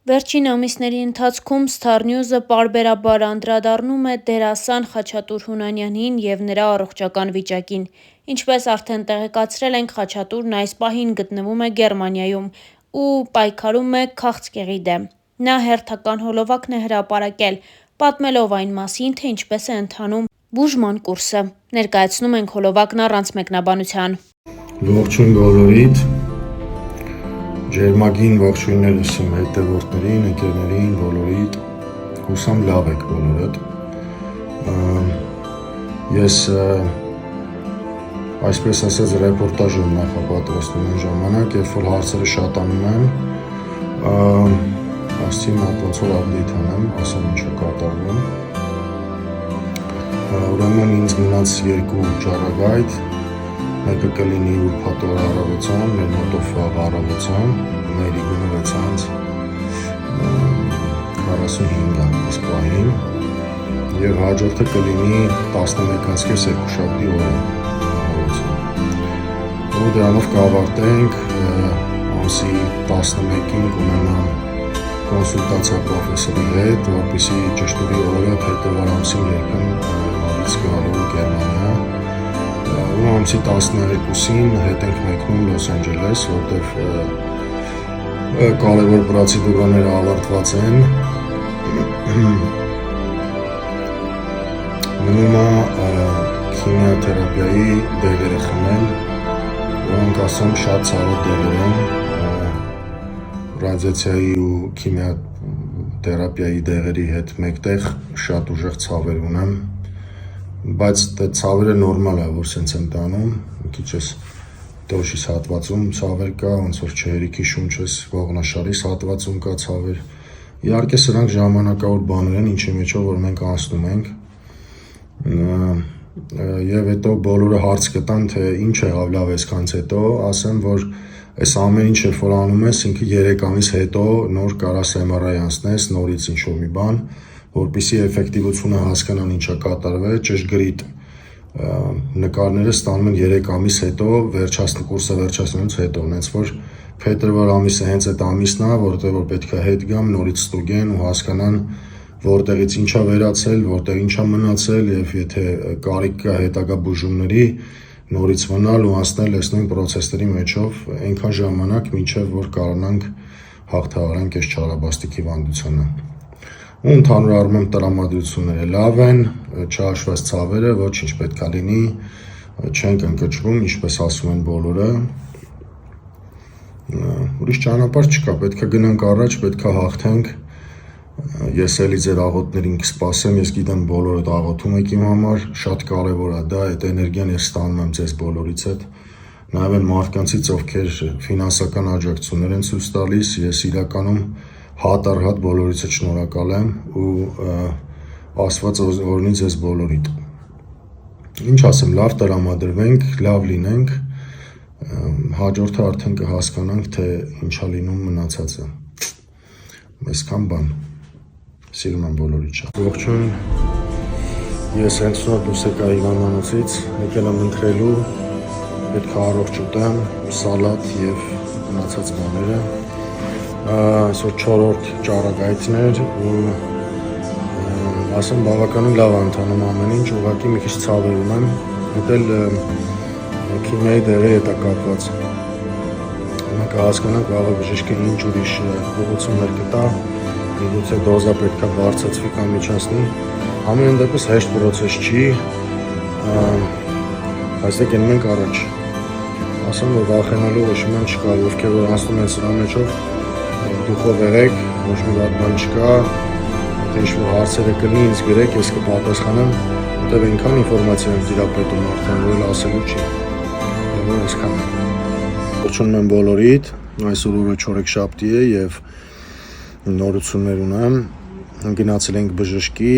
Վերջին ամիսների ընթացքում Star News-ը պարբերաբար անդրադառնում է դերասան Խաչատուր Հունանյանին և նրա առողջական վիճակին։ Ինչպես արդեն տեղեկացրել ենք, Խաչատուրն այս պահին գտնվում է Գերմանիայում ու պայքարում է քաղցկեղի դեմ։ Նա հերթական հոլովակն է հրապարակել, պատմելով այն մասին, թե ինչպես է ընթանում բուժման կուրսը։ Ներկայացնում ենք հոլովակն առանց մեկնաբանության։ Ողջույն բոլորիդ, ջերմագին ողջույններս իմ հետևորդներին, ընկերներին, բոլորիդ, հուսամ լավ եք բոլորդ։ Ես այսպես ասած ռեպորտաժ եմ նախապատրաստում այն ժամանակ, երբ որ հարցերը շատանում են, ասցի մատ ոնց որ update անեմ, ասեմ ինչ է կատարվում։ Ուրեմն ինձ մնաց 2 ճառագայթ, մեկը կլինի ուրբաթ օր առավոտյան, մեր մոտով վաղ առավոտյան, մերի գունը 6:45 այս պահին, և հաջորդը կլինի 11:30 երկուշաբթի օրը առավոտյան։ Ու դրանով կավարտենք ամսի 11-ին կունենամ կոնսուլտացիա պրոֆեսորի հետ, որպեսզի ճշտուրի օրը փետրվար ամսին երբեմ նորից գալու Գերմանիա, ու ամսի 12-ին հետ ենք մեկնում Լոս Անջելես, որտեղ կարևոր պրոցեդուրաները ավարտված են։ Մնում է քիմիոթերապիայի դեղերը խմել, որոնք ասեմ շատ ցավոտ դեղեր են, ռադիացիայի ու քիմիոթերապիայի դեղերի հետ մեկտեղ շատ ուժեղ ցավեր ունեմ, բայց ցավերը նորմալ է, որ սենց եմ տանում, մի քիչ ես դոշիս հատվածում ցավեր կա, ոնց որ չհերիքի շունչս, ողնաշարիս հատվածում կա ցավեր։ Իհարկե սրանք ժամանակավոր բաներ են, ինչի մեջով որ մենք անցնում ենք, և հետո բոլորը հարց կտան, թե ինչ եղավ լավ այսքանից հետո, ասեմ, որ այս ամեն ինչ երբ որ անում ես, ինքը 3 ամիս հետո նոր կարաս MRI անցնես, նորից ինչ-որ մի բան, որպեսզի էֆեկտիվությունը հասկանան ինչ է կատարվել, ճշգրիտ նկարները ստանում են 3 ամիս հետո, կուրսը վերջացնելուց հետո, հենց որ փետրվար ամիսը հենց այդ ամիսն է, որտեղ որ պետք է հետ գամ, նորից ստուգեն ու հասկանան, որտեղից ինչ է վերացել, որտեղ ինչ է մնացել, և եթե կարիք կա հետագա բուժումների, նորից մնալ ու անցնել այս նույն պրոցեսների մեջով այնքան ժամանակ, մինչև որ կարողանանք հաղթահարենք այս չարաբաստիկ հիվանդությանը։ Ու ընդհանուր առմամբ տրամադրությունները լավ են, չհաշված ցավերը, ոչինչ պետք է լինի, չենք ընկճվում, ինչպես ասում են բոլորը։ Ուրիշ ճանապարհ չկա, պետք է գնանք առաջ, պետք է հաղթենք։ Ես էլի ձեր աղոթներին կսպասեմ, ես գիտեմ բոլորդ աղոթում եք իմ համար, շատ կարևոր է դա, այդ էներգիան ես ստանում եմ ձեզ բոլորից հետ, նաև այն մարդկանցից, ովքեր ֆինանսական աջակցություններ են ցույց տալիս, ես իրականում հատ առ հատ բոլորից հետ շնորհակալ եմ ու Աստված օրհնի ձեզ բոլորիդ։ Ինչ ասեմ, լավ տրամադրվենք, լավ լինենք, հաջորդը արդեն կհասկանանք, թե ինչ է լինում մնացածը։ Այսքան բան։ Սիրում եմ բոլորիդ շատ։ Ողջույն, ես հենց նոր դուրս եկա հիվանդանոցից, եկել եմ ընթրելու, պետք է առողջ ուտեմ, սալատ և մնացած բաները։ Այսօր 4-րդ ճառագայթն էր ու ասեմ բավականին լավ ընթանում ամեն ինչ, ուղղակի մի քիչ ցավեր ունեմ, դա էլ քիմիայի դեղերի հետ է կապված։ Մենք հասկանանք վաղը բժիշկը ինչ ուրիշ ուղղություններ կտա, միգուցե դոզա պետք է բարձրացվի կամ միջացնի, ամեն դեպս հեշտ պրոցես չի, բայց դե գնում ենք առաջ։ Ասեմ, որ վախենալու ոչ մի բան չկա, ովքեր որ անցնում են սրա մեջով, դուխով եղեք, ոչ մի վատ բան չկա, եթե ինչ-որ հարցերը կլինի, ինձ գրեք, ես կպատասխանեմ, որտեղ այնքան ինֆորմացիա եմ տիրապետում արդեն, որ ասելու չի։ Որ այսքան։ Ողջունում եմ բոլորիդ, այսօր օրը չորեքշաբթի է և նորություններ ունեմ, գնացել ենք բժշկի,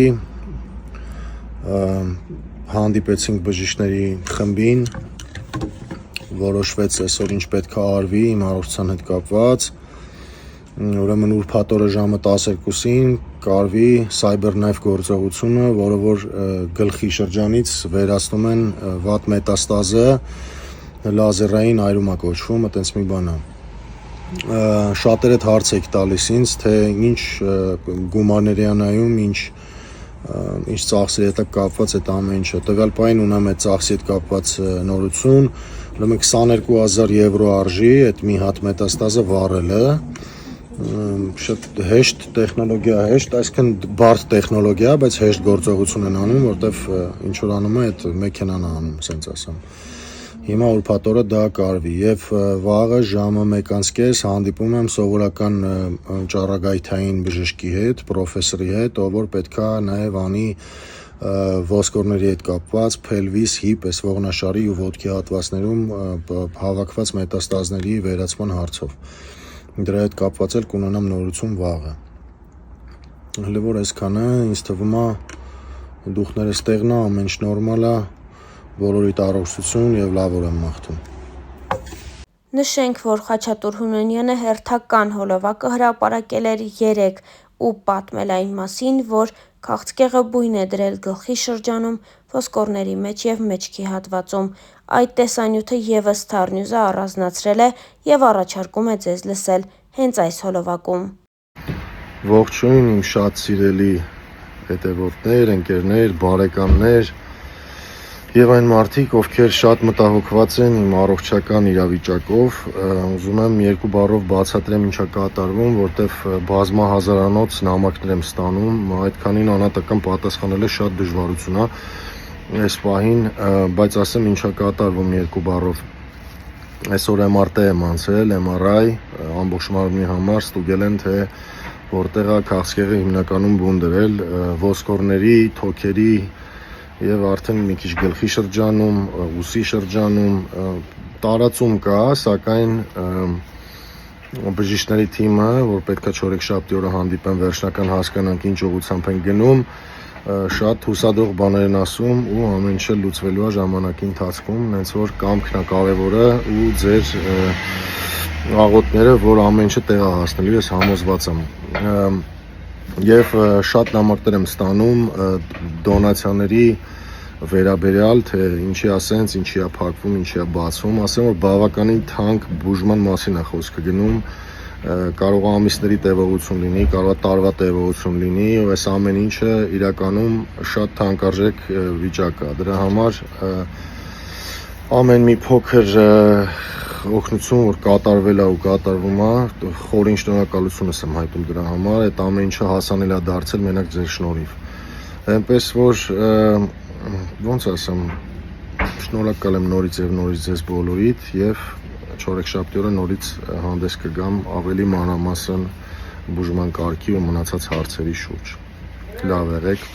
հանդիպեցինք բժիշկների խմբին, որոշվեց այսօր ինչ պետք է արվի իմ առողջության հետ կապված, ուրեմն ուրբաթ օրը ժամը 12-ին կարվի CyberKnife գործողությունը, որը որ գլխի շրջանից վերացնում են վատ մետաստազը, լազերային այրում է կոչվում, այտենց մի բան է։ Շատերդ հարց եք տալիս ինձ, թե ինչ գումարների անայում, ինչ ծախսերի հետ կապված այդ ամեն ինչը։ Տվյալ պահին ունեմ այդ ծախսի հետ կապված նորություն, ուրեմն 22,000 եվրո արժի այդ մի հատ մետաստազը վառելը, շատ հեշտ տեխնոլոգիա, այսինքն բարդ տեխնոլոգիա, բայց հեշտ գործողություն են անում, որտեվ ինչ որ անում է այդ մեքենան անում, ասենց ասեմ։ Հիմա ուրբաթ օրը դա կարվի եւ վաղը ժամը 1:30 հանդիպում եմ սովորական ճառագայթային բժշկի հետ, պրոֆեսորի հետ, ով որ պետքա նաեւ անի ոսկորների հետ կապված pelvis, hip, այս ողնաշարի ու ոտքի հատվածներում հավաքված մետաստազների վերացման հարցով։ Դրա հետ կապված էլ կունենամ նորություն վաղը։ Հələ որ այսքանը, ինձ թվում է դուխներս տեղն է, ամեն ինչ նորմալ է, բոլորիդ առողջություն եւ լավ օր եմ մաղթում։ Նշենք, որ Խաչատուր Հունանյանը հերթական հոլովակը հրապարակել էր 3 ու պատմել այն մասին, որ քաղցկեղը բույն է դրել գլխի շրջանում, ոսկորների մեջ եւ մեջքի հատվածում։ Այդ տեսանյութը եւս Star News-ը առանձնացրել է եւ առաջարկում է ձեզ լսել հենց այս հոլովակում։ Ողջույն իմ շատ սիրելի հետևորդներ, ընկերներ, բարեկամներ եւ այն մարդիկ, ովքեր շատ մտահոգված են իմ առողջական իրավիճակով, ուզում եմ երկու բառով բացատրեմ ինչա կատարվում, որտեվ բազմահազարանոց նամակներ եմ ստանում, այդքանին անհատական պատասխանելը շատ դժվարություն է այս պահին, բայց ասեմ ինչա կատարվում երկու բառով։ Այսօր MRT եմ անցել, MRI, ամբողջ մարմնի համար ստուգել են, թե որտեղ է քաղցկեղը հիմնականում բուն դրել, ոսկորների, թոքերի եւ արդեն մի քիչ գլխի շրջանում, ուսի շրջանում տարածում կա, սակայն բժիշկների թիմը, որ պետքա 4-7 օրը հանդիպեն, վերջնական հասկանանք ինչ ուղղությամբ են գնում, շատ հուսադող բաներ են ասում ու ամեն ինչ լուծվելու է ժամանակի ընթացքում, հենց որ կամքն է կարևորը ու ձեր աղոթները, որ ամեն ինչը տեղա հասնելու, ես համոզված եմ։ Եվ շատ նամակներ եմ ստանում դոնացիաների վերաբերյալ, թե ինչի ասենց, ինչի է փակվում, ինչի է բացվում, ասեմ որ բավականին թանկ բուժման մասին է խոսքը գնում, կարող է ամիսների տևողություն լինի, կարող է տարվա տևողություն լինի, ու այս ամեն ինչը իրականում շատ թանկարժեք վիճակ է։ Դրա համար ամեն մի փոքր օգնություն, որ կատարվել է ու կատարվում է, խորին շնորհակալությունս եմ հայտնում դրա համար, այդ ամեն ինչը հասանել է դարձել մենակ ձեր շնորհիվ։ Այնպես որ ոնց ասեմ, շնորհակալ եմ նորից եւ նորից ձեզ բոլորիդ եւ 4-7 օրը նորից հանդես կգամ ավելի մանրամասն բուժման կարգի ու մնացած հարցերի շուրջ։ Լավ եղեք։